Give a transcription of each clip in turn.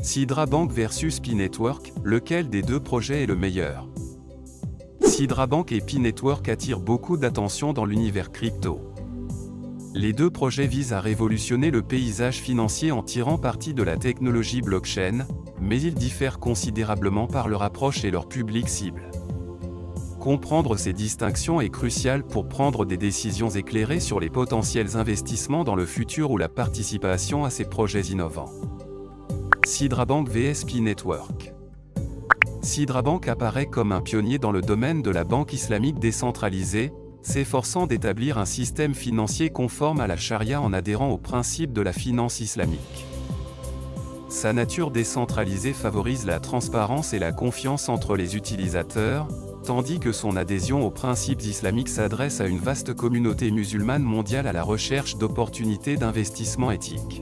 Sidra Bank versus Pi Network, lequel des deux projets est le meilleur? Sidra Bank et Pi Network attirent beaucoup d'attention dans l'univers crypto. Les deux projets visent à révolutionner le paysage financier en tirant parti de la technologie blockchain, mais ils diffèrent considérablement par leur approche et leur public cible. Comprendre ces distinctions est crucial pour prendre des décisions éclairées sur les potentiels investissements dans le futur ou la participation à ces projets innovants. Sidra Bank vs Pi Network. Sidra Bank apparaît comme un pionnier dans le domaine de la banque islamique décentralisée, s'efforçant d'établir un système financier conforme à la charia en adhérant aux principes de la finance islamique. Sa nature décentralisée favorise la transparence et la confiance entre les utilisateurs, tandis que son adhésion aux principes islamiques s'adresse à une vaste communauté musulmane mondiale à la recherche d'opportunités d'investissement éthique.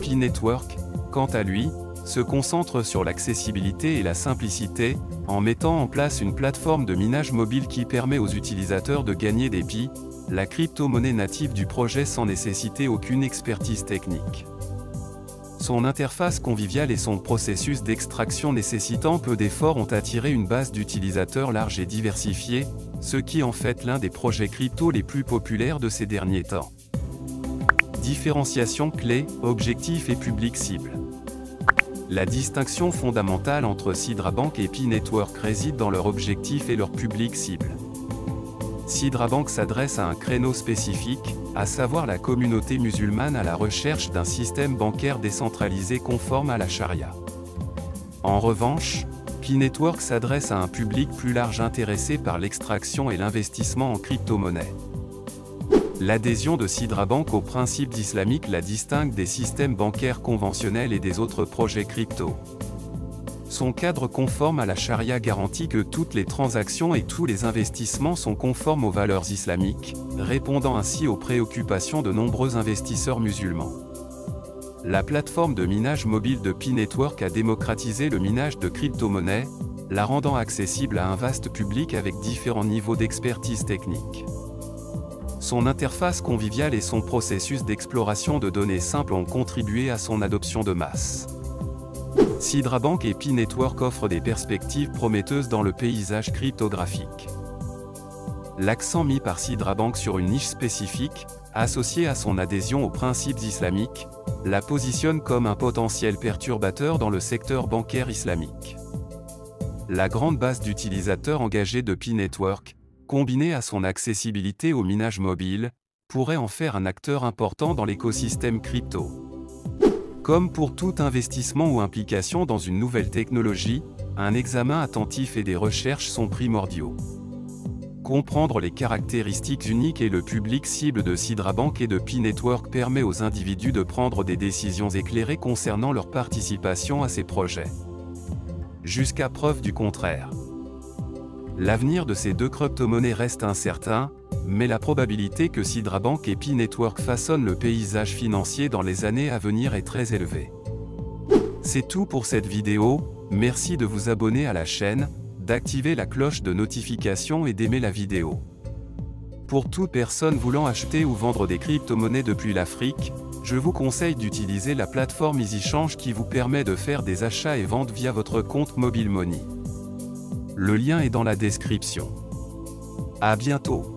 Pi Network, quant à lui, se concentre sur l'accessibilité et la simplicité, en mettant en place une plateforme de minage mobile qui permet aux utilisateurs de gagner des Pi, la crypto-monnaie native du projet sans nécessiter aucune expertise technique. Son interface conviviale et son processus d'extraction nécessitant peu d'efforts ont attiré une base d'utilisateurs large et diversifiée, ce qui en fait l'un des projets crypto les plus populaires de ces derniers temps. Différenciation clé, objectif et public cible. La distinction fondamentale entre Sidra Bank et Pi Network réside dans leur objectif et leur public cible. Sidra Bank s'adresse à un créneau spécifique, à savoir la communauté musulmane à la recherche d'un système bancaire décentralisé conforme à la charia. En revanche, Pi Network s'adresse à un public plus large intéressé par l'extraction et l'investissement en crypto-monnaie. L'adhésion de Sidra Bank aux principes islamiques la distingue des systèmes bancaires conventionnels et des autres projets crypto. Son cadre conforme à la charia garantit que toutes les transactions et tous les investissements sont conformes aux valeurs islamiques, répondant ainsi aux préoccupations de nombreux investisseurs musulmans. La plateforme de minage mobile de Pi Network a démocratisé le minage de crypto-monnaies, la rendant accessible à un vaste public avec différents niveaux d'expertise technique. Son interface conviviale et son processus d'exploration de données simples ont contribué à son adoption de masse. Sidra Bank et Pi Network offrent des perspectives prometteuses dans le paysage cryptographique. L'accent mis par Sidra Bank sur une niche spécifique, associée à son adhésion aux principes islamiques, la positionne comme un potentiel perturbateur dans le secteur bancaire islamique. La grande base d'utilisateurs engagés de Pi Network, combinée à son accessibilité au minage mobile, pourrait en faire un acteur important dans l'écosystème crypto. Comme pour tout investissement ou implication dans une nouvelle technologie, un examen attentif et des recherches sont primordiaux. Comprendre les caractéristiques uniques et le public cible de Sidra Bank et de Pi Network permet aux individus de prendre des décisions éclairées concernant leur participation à ces projets. Jusqu'à preuve du contraire. L'avenir de ces deux crypto-monnaies reste incertain, mais la probabilité que Sidra Bank et Pi Network façonnent le paysage financier dans les années à venir est très élevée. C'est tout pour cette vidéo, merci de vous abonner à la chaîne, d'activer la cloche de notification et d'aimer la vidéo. Pour toute personne voulant acheter ou vendre des crypto-monnaies depuis l'Afrique, je vous conseille d'utiliser la plateforme EasyChange qui vous permet de faire des achats et ventes via votre compte Mobile Money. Le lien est dans la description. À bientôt.